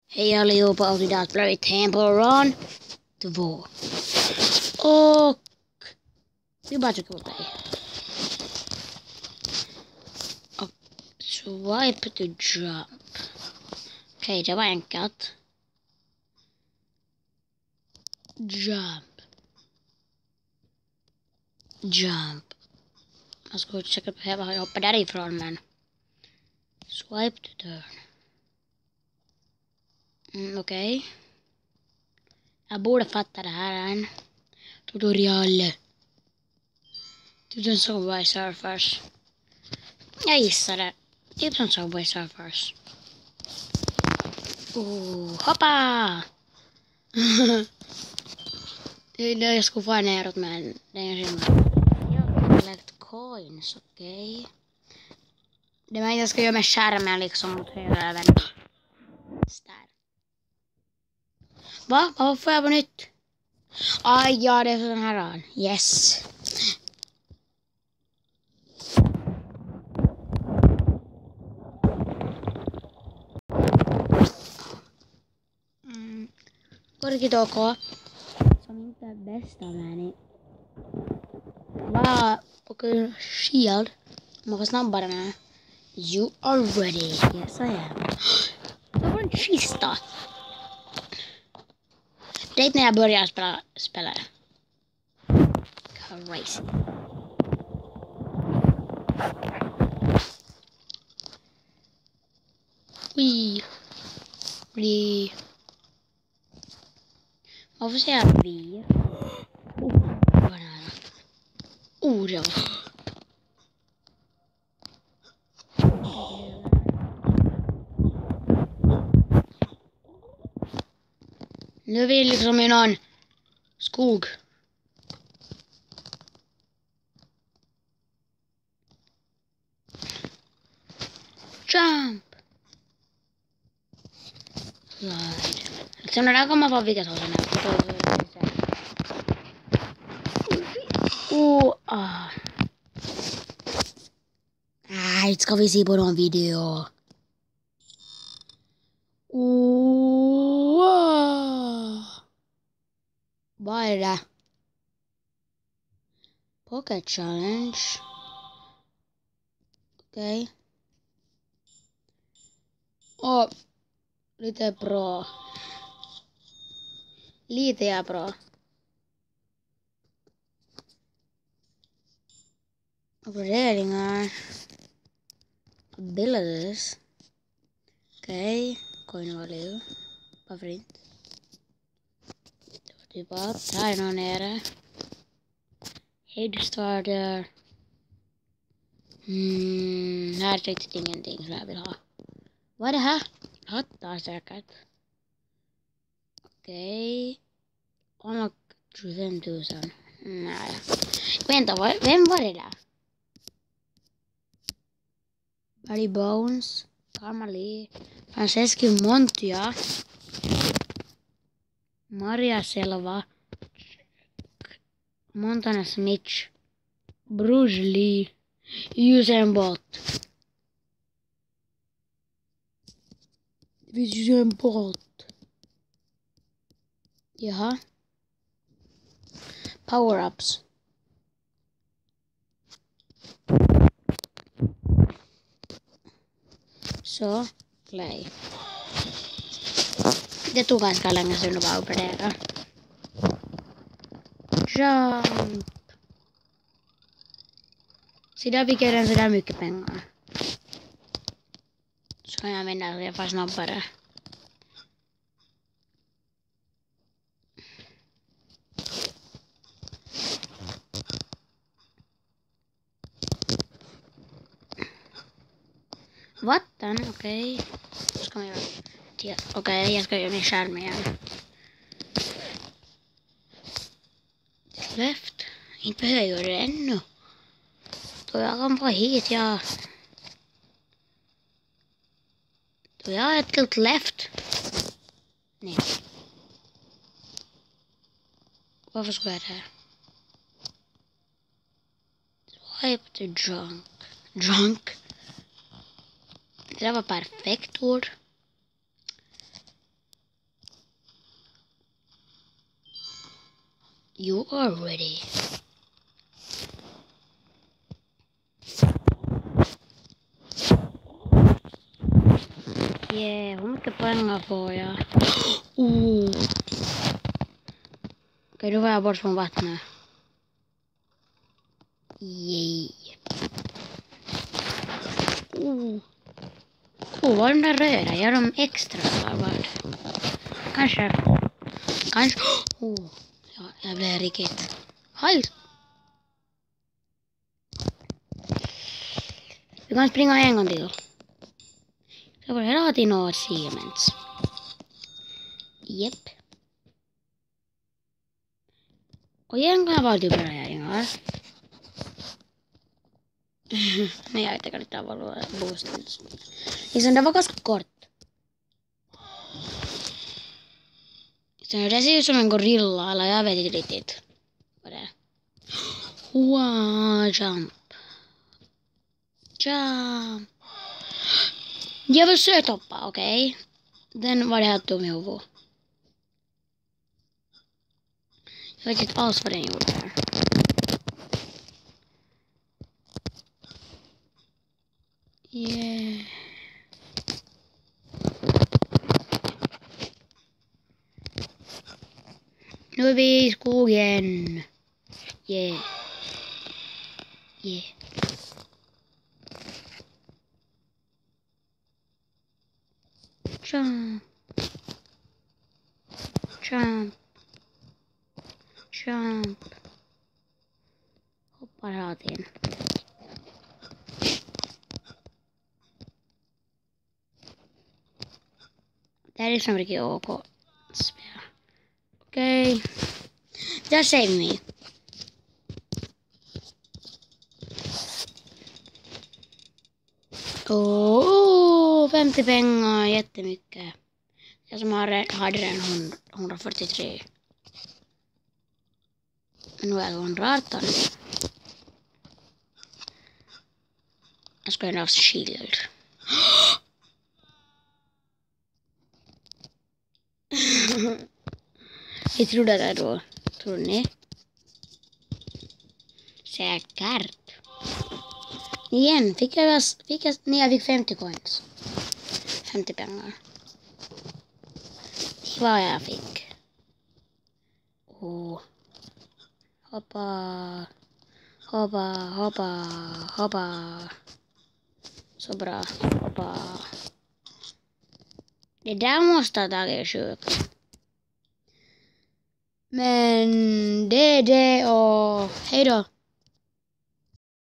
Hej allihopa och idag spelar vi Temple Run 2. Och vi bara trycker på play. Och swipe to jump. Okej, det var enkelt. Jump. Jump. Man skulle säkert behöva hoppa därifrån, men swipe to turn. Okej. Jag borde fatta det här än. Tutorial. Typ som Subway Surfers. Jag gissar det. Typ som Subway Surfers. Hoppa! Jag skulle få neråt, men det är en skillnad. Jag collect coins, okej. Det var jag ska göra med skärmen liksom mot höger även. Där. Va? Vad får jag på nytt? Aj, ja, det är sån här. Yes. Korkitoko. Som inte är bästa vänni. Va? Okej, shield. Man får snabbare med. You are ready. Yes, I am. Det var en kista. Det är när jag börjar spela. Crazy. Vi. Man får säga vi. Vad nära. Det var. Nu är vi liksom i någon skog. Jump! Slide. Liksom det där kommer vara vilket håll som helst. Nej, ska vi se på någon video. Vad är det? Pocket challenge. Okej. Lite bra. Lite är bra. Uppgraderingar. Abilities. Okej. Coin value. Varför inte? Det var typ allt. Här är någon nere. Head starter. Här är riktigt ingenting som jag vill ha. Vad är det här? Hattar säkert. Okej. Unlock 25 000. Nej. Vänta, vem var det där? Barry Bones. Carmali. Francesco Montia. Maria Selva. Montana Smith. Bruce Lee. Usain Bolt. Usain Bolt. Jaha. Power-ups. Så, play. Det tog ganska länge sedan att bara uppgradera. Jump. Så där fick jag den sådär mycket pengar. Så kan jag använda det för snabbare. Vatten, okej. Så ska man göra. Okej, jag ska göra min skärm igen. Left. Inte behöver jag göra det ännu. Då jag kan få hit, ja. Då jag har ett tilt left. Nej. Varför ska jag det här? Swipe to drunk. Drunk. Det där var perfekt ord. You are ready. Yeah, hur mycket pengar får jag? Okej, då var jag bort från vattnet. Yay. Vad är de där röda? Gör de extra eller vad? Kanske. Ja, jag blev riktigt. Hej! Vi kan springa en gång till. Så var det hela tiden något achievements. Jepp. Och egentligen var det börjningar. Nej, jag vet inte vad det var. Liksom det var ganska kort. Så det ser ut som en gorilla, eller jag vet inte riktigt vad det är. Wow, jump. Jag försökte hoppa, okej. Den var det här dum i huvudet. Jag vet inte alls vad den gjorde här. Yeah. Nu är vi i skogen. Yeah. Jump. Hoppar här till. Det här är liksom riktigt OK spel. Okej. Där save me. Åh, 50 pengar, jättemycket. Jag som hade redan 143. Men nu är det 118. Jag ska ha shield. Jag trodde det då. Tror ni? Säkert. Igen, jag fick 50 coins. 50 pengar. Det var jag fick. Hoppa. Så bra. Hoppa. Det där måste ha tagit sjukt. Men det är det och hej då.